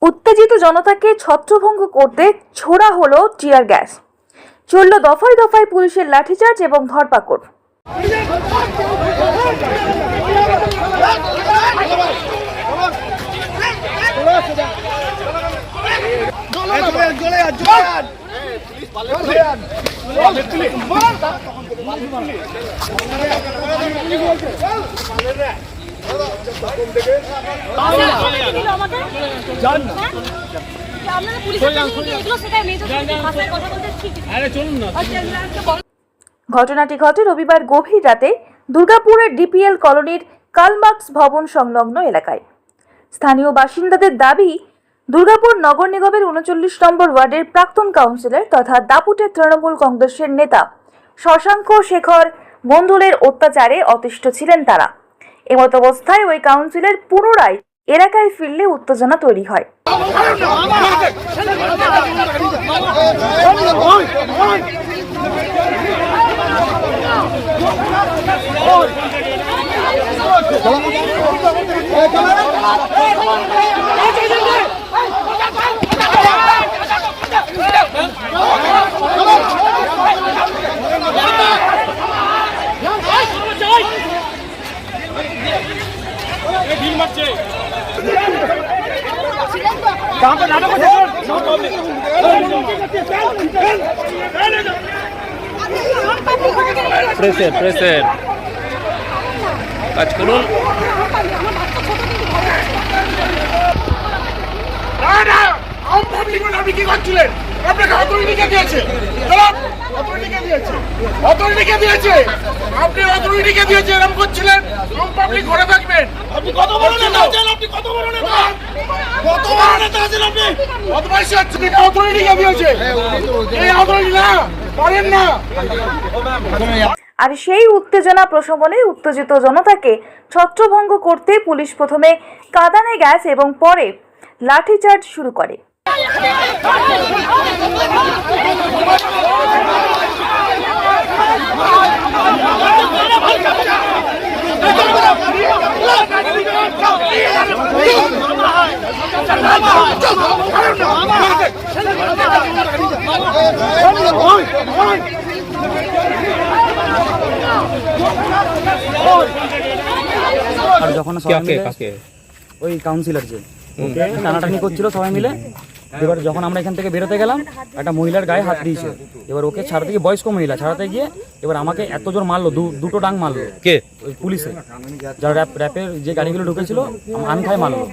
उत्तेजित জনতাকে ছত্রভঙ্গ করতে ছোড়া হলো টিয়ার গ্যাস। চলল দফায় দফায় পুলিশের লাঠিচার্জ এবং ধরপাকড়। ঘটনাটি ঘটে রবিবার গভীর রাতে দুর্গাপুরের ডিপিএল কলোনির কালমার্কস ভবন সংলগ্ন এলাকায়। স্থানীয় বাসিন্দাদের দাবি, দুর্গাপুর নগর নিগমের ৩৯ নম্বর ওয়ার্ডের প্রাক্তন কাউন্সিলর তথা দাপুটের তৃণমূল কংগ্রেসের নেতা শশাঙ্ক শেখর মণ্ডলের অত্যাচারে অতিষ্ঠ ছিলেন তারা। এমত অবস্থায় ওই কাউন্সিলর পুনরায় এলাকায় ফিরলে উত্তেজনা তৈরি হয়। প্রেসের কাজ করুন। আপনি কি করছিলেন? আপনাকে অথরিটিকে দিয়েছে, অথরিটিকে দিয়েছে, আপনি অথরিটিকে দিয়েছে, এরকম করছিলেন। পাবলিক ঘরে থাকবেন। আপনি কত বড় নেতা আছেন? আপনি কত বড় নেতা? কত বড় নেতা আছেন আপনি? বদমাইশি হচ্ছে, অথরিটিকে দিয়েছে। এই অথরিটি না পারেন না। আর সেই উত্তেজনা প্রশমনে উত্তেজিত জনতাকে ছত্রভঙ্গ করতে পুলিশ প্রথমে কাঁদানে গ্যাস এবং পরে লাঠিচার্জ শুরু করে। আর যখন সবাই মিলে ওই কাউন্সিলর যে ওকে টানাটানি করছিল সবাই মিলে, এবার যখন আমরা এখান থেকে বেরোতে গেলাম একটা মহিলার গায়ে হাত দিয়েছে। এবার ওকে ছাড়াতে গিয়ে, বয়স্ক মহিলা ছাড়াতে গিয়ে এবার আমাকে এত জোর মারলো, দুটো ডাং মারলো। কে? ওই পুলিশে যারা র্যাপের যে গাড়িগুলো ঢুকেছিল আনখায় মারলো।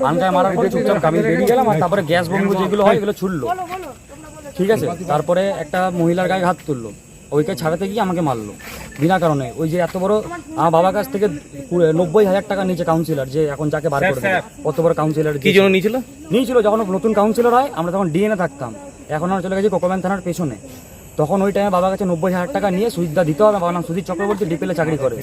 আনখায় মারার পরে চুপচাপ আমি বেরিয়ে গেলাম। আর তারপরে গ্যাস বম্ব যেগুলো হয় এগুলো ছুটলো, ঠিক আছে। তারপরে একটা মহিলার গায়ে হাত তুললো, ওইকে ছাড়াতে গিয়ে আমাকে মারলো বিনা কারণে। ওই যে এত বড় আমার বাবার কাছ থেকে ৯০,০০০ টাকা নিয়েছে কাউন্সিলর, যে এখন যাকে বার করে দেবে, কত বড় কাউন্সিলর কি জন্য নিয়েছিল যখন নতুন কাউন্সিলর হয়, আমরা তখন ডিএনএ থাকতাম, এখন আমরা চলে গেছি কোকোম্যান থানার পেছনে। তখন ওই টাইমে বাবার কাছে ৯০,০০০ টাকা নিয়ে সুজিতদা দিতে হবে, বাবার নাম সুজিত চক্রবর্তী, ডিপিএলে চাকরি করে,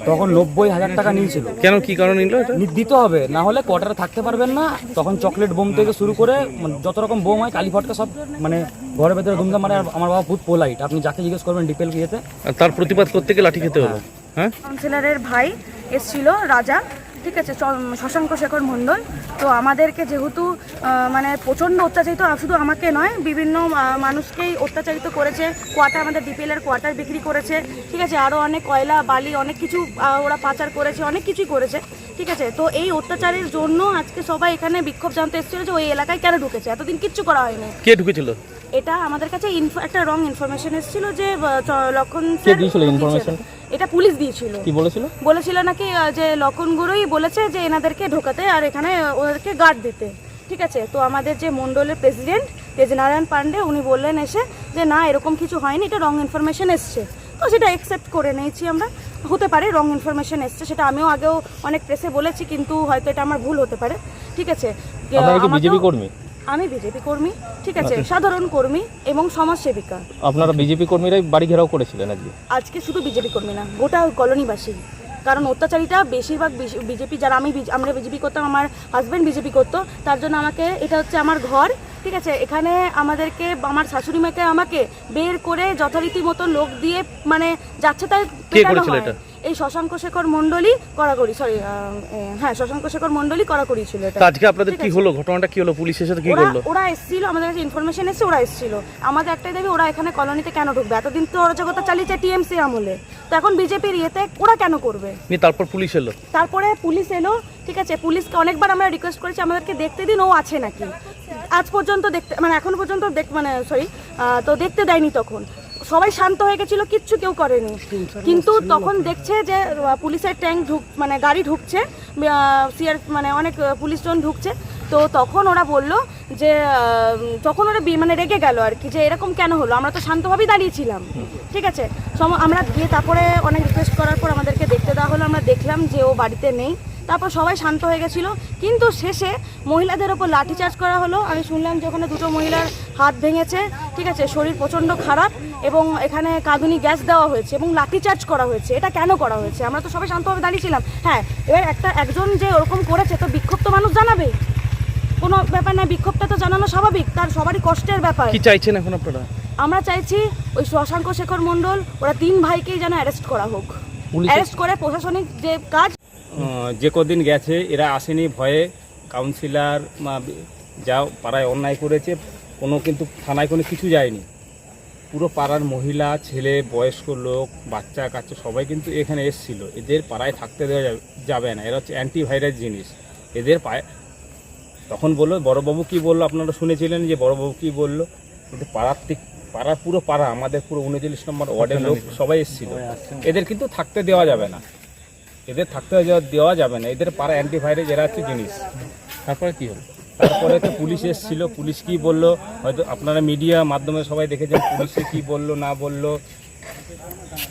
তখন ৯০,০০০ টাকা নিয়েছিল। কেন, কি কারণে নিল? দিতে হবে, না হলে কোয়ার্টারে থাকতে পারবেন না। তখন চকলেট বোম থেকে শুরু করে যত রকম বোম হয়, কালী ফটকা সব মানে ঘরের ভেতরে দুমদাম মারে। আমার বাবা বহুত পোলাইট, আপনি যাকে জিজ্ঞেস করবেন ডিপিএল ইয়েতে, তার প্রতিবাদ করতে গিয়ে লাঠি খেতে হলো। হ্যাঁ, কাউন্সিলরের ভাই এসেছিল রাজা, ঠিক আছে, শশাঙ্ক শেখর মণ্ডল। তো আমাদেরকে যেহেতু মানে প্রচণ্ড অত্যাচারিত, শুধু আমাকে নয় বিভিন্ন মানুষকেই অত্যাচারিত করেছে। কোয়ার্টার, আমাদের ডিপিএলের কোয়ার্টার বিক্রি করেছে, ঠিক আছে, আরও অনেক কয়লা বালি অনেক কিছু ওরা পাচার করেছে, অনেক কিছুই করেছে, ঠিক আছে। তো এই অত্যাচারের জন্য আজকে সবাই এখানে বিক্ষোভ জানতে এসেছিল যে ওই এলাকায় কেন ঢুকেছে, এতদিন কিচ্ছু করা হয়নি। কে ঢুকেছিল? এটা আমাদের কাছে একটা রং ইনফরমেশন এসেছিল যে লক্ষণ ইনফরমেশন এটা পুলিশ দিয়েছিল। কি বলেছিল নাকি যে লক্ষণ গুরুই বলেছে যে এনাদেরকে ঢোকাতে আর এখানে ওদেরকে গার্ড দিতে, ঠিক আছে। তো আমাদের যে মণ্ডলের প্রেসিডেন্ট তেজনারায়ণ পান্ডে উনি বললেন এসে যে না, এরকম কিছু হয়নি, এটা রং ইনফরমেশন এসছে। তো সেটা অ্যাকসেপ্ট করে নিয়েছি আমরা, হতে পারে রং ইনফরমেশন এসছে, সেটা আমিও আগেও অনেক প্রেসে বলেছি, কিন্তু হয়তো এটা আমার ভুল হতে পারে, ঠিক আছে। আমি বিজেপি কর্মী, ঠিক আছে, সাধারণ কর্মী এবং সমাজসেবিকা। আপনারা বিজেপি কর্মীরাই বাড়ি ঘেরাও করেছিলেন আজকে শুধু বিজেপি কর্মী না, গোটা কলোনিবাসী। কারণ অত্যাচারীটা বেশিরভাগ বিজেপি, যারা আমরা বিজেপি করতাম, আমার হাজব্যান্ড বিজেপি করতো, তার জন্য আমাকে, এটা হচ্ছে আমার ঘর, ঠিক আছে, এখানে আমাদেরকে আমার শাশুড়ি মাকে আমাকে বের করে যথারীতি মতো লোক দিয়ে মানে যাচ্ছে তাই পেটানো হয়। এই শশাঙ্ক শেখর মণ্ডলী কড়াকড়ি শশাঙ্ক শেখর মণ্ডলী কড়াকড়ি ছিল এটা। আজকে আপনাদের কি হলো, ঘটনাটা কি হলো, পুলিশের সাথে কি করলো? ওরা এসেছিল, আমাদের কাছে ইনফরমেশন এসেছে, ওরা এসেছিল। আমাদের একটাই দাবি, ওরা এখানে কলোনিতে কেন ঢুকবে? এতদিন তো অরাজকতা চালিয়েছে টিএমসি আমলে, তো এখন বিজেপির ইয়েতে ওরা কেন করবে? তারপর পুলিশ এলো? তারপরে পুলিশ এলো, ঠিক আছে। পুলিশকে অনেকবার আমরা রিকোয়েস্ট করেছি আমাদেরকে দেখতে দিন ও আছে নাকি। আজ পর্যন্ত দেখতে এখন পর্যন্ত তো দেখতে দেয়নি। তখন সবাই শান্ত হয়ে গেছিল, কিচ্ছু কেউ করেনি। কিন্তু তখন দেখছে যে পুলিশের ট্যাঙ্ক গাড়ি ঢুকছে, সিআর অনেক পুলিশজন ঢুকছে। তো তখন ওরা বলল যে তখন ওরা রেগে গেল আর কি, যে এরকম কেন হলো। আমরা তো শান্তভাবেই দাঁড়িয়েছিলাম, ঠিক আছে। আমরা গিয়ে তারপরে অনেক রিকোয়েস্ট করার পর আমাদেরকে দেখতে দেওয়া হলো। আমরা দেখলাম যে ও বাড়িতে নেই। তারপর সবাই শান্ত হয়ে গেছিলো, কিন্তু শেষে মহিলাদের ওপর লাঠিচার্জ করা হলো। আমি শুনলাম যে ওখানে 2টো মহিলার হাত ভেঙেছে, ঠিক আছে, শরীর প্রচণ্ড খারাপ, এবং এখানে কাঁদুনি গ্যাস দেওয়া হয়েছে এবং লাঠিচার্জ করা হয়েছে। এটা কেন করা হয়েছে? আমরা তো সবাই শান্তভাবে দাঁড়িয়েছিলাম। হ্যাঁ, এবার একজন যে ওরকম করেছে, তো বিক্ষোভ তো মানুষ জানাবে, কোনো ব্যাপার না, বিক্ষোভটা তো জানানো স্বাভাবিক, তার সবারই কষ্টের ব্যাপার। কি চাইছেন এখন আপনারা? আমরা চাইছি ওই শশাঙ্ক শেখর মণ্ডল, ওরা 3 ভাইকেই যেন অ্যারেস্ট করা হোক, অ্যারেস্ট করে প্রশাসনিক যে কাজ। যে কদিন গেছে এরা আসেনি ভয়ে, কাউন্সিলর যা পাড়ায় অন্যায় করেছে, কিন্তু থানায় কোনো কিছু যায়নি। পুরো পাড়ার মহিলা, ছেলে, বয়স্ক লোক, বাচ্চা কাচ্চা সবাই কিন্তু এখানে এসেছিল। এদের পাড়ায় থাকতে দেওয়া যাবে না, এরা হচ্ছে অ্যান্টিভাইরাস জিনিস। এদের পায়ে তখন বললো, বড়বাবু কি বললো আপনারা শুনেছিলেন যে বড়বাবু কি বললো, কিন্তু পাড়ার পুরো পাড়া, আমাদের পুরো 39 নম্বর ওয়ার্ডের লোক সবাই এসেছিল। এদের কিন্তু থাকতে দেওয়া যাবে না, এদের পাড়া অ্যান্টিভাইরাস এরা হচ্ছে জিনিস। তারপরে কি হলো? তারপরে তো পুলিশ এসেছিল, পুলিশ কি বললো হয়তো আপনারা মিডিয়া মাধ্যমে সবাই দেখেছেন, পুলিশে কি বললো না বললো।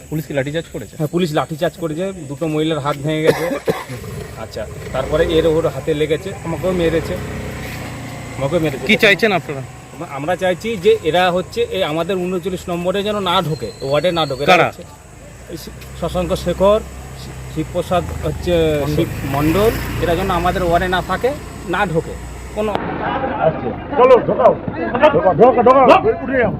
পুলিশ কি লাঠিচার্জ করেছে? হ্যাঁ, পুলিশ লাঠিচার্জ করেছে, 2টো মহিলার হাত ভেঙে গেছে। আচ্ছা, তারপরে ওর হাতে লেগেছে, আমাকেও মেরেছে। কি চাইছেন আপনারা? আমরা চাইছি যে এরা হচ্ছে এই আমাদের 39 নম্বরে যেন না ঢোকে, ওয়ার্ডে না ঢোকে। শশাঙ্ক শেখর, শিবপ্রসাদ হচ্ছে শিব মণ্ডল, এরা যেন আমাদের ওয়ার্ডে না থাকে, না ঢোকে কোনো। চলো ঢোকাও, উঠে যাও।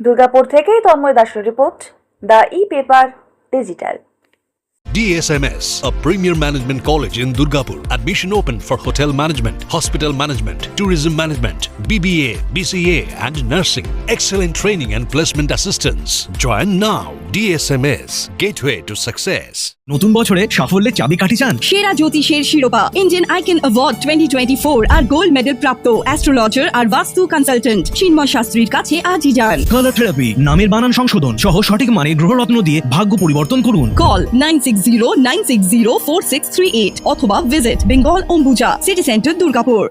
দুর্গাপুর থেকে তন্ময় দাসের report, the e-paper digital. DSMS, a premier management college in Durgapur. Admission open for hotel management, hospital management, tourism management, BBA, BCA and nursing. Excellent training and placement assistance. Join now. DSMS, gateway to success. নতুন বছরে সাফল্যের চাবিকাঠি চান? সেরা জ্যোতিষের শিরোপা Indian icon award 2024 আর gold medal প্রাপ্ত astrologer আর বাস্তু consultant চিন্ময় শাস্ত্রীর কাছে আজই যান। কালার থেরাপি, নামের বানান সংশোধন সহ সঠিক মানে গ্রহরত্ন দিয়ে ভাগ্য পরিবর্তন করুন। কল 9609604638 অথবা visit Bengal Ambuja city centre Durgapur.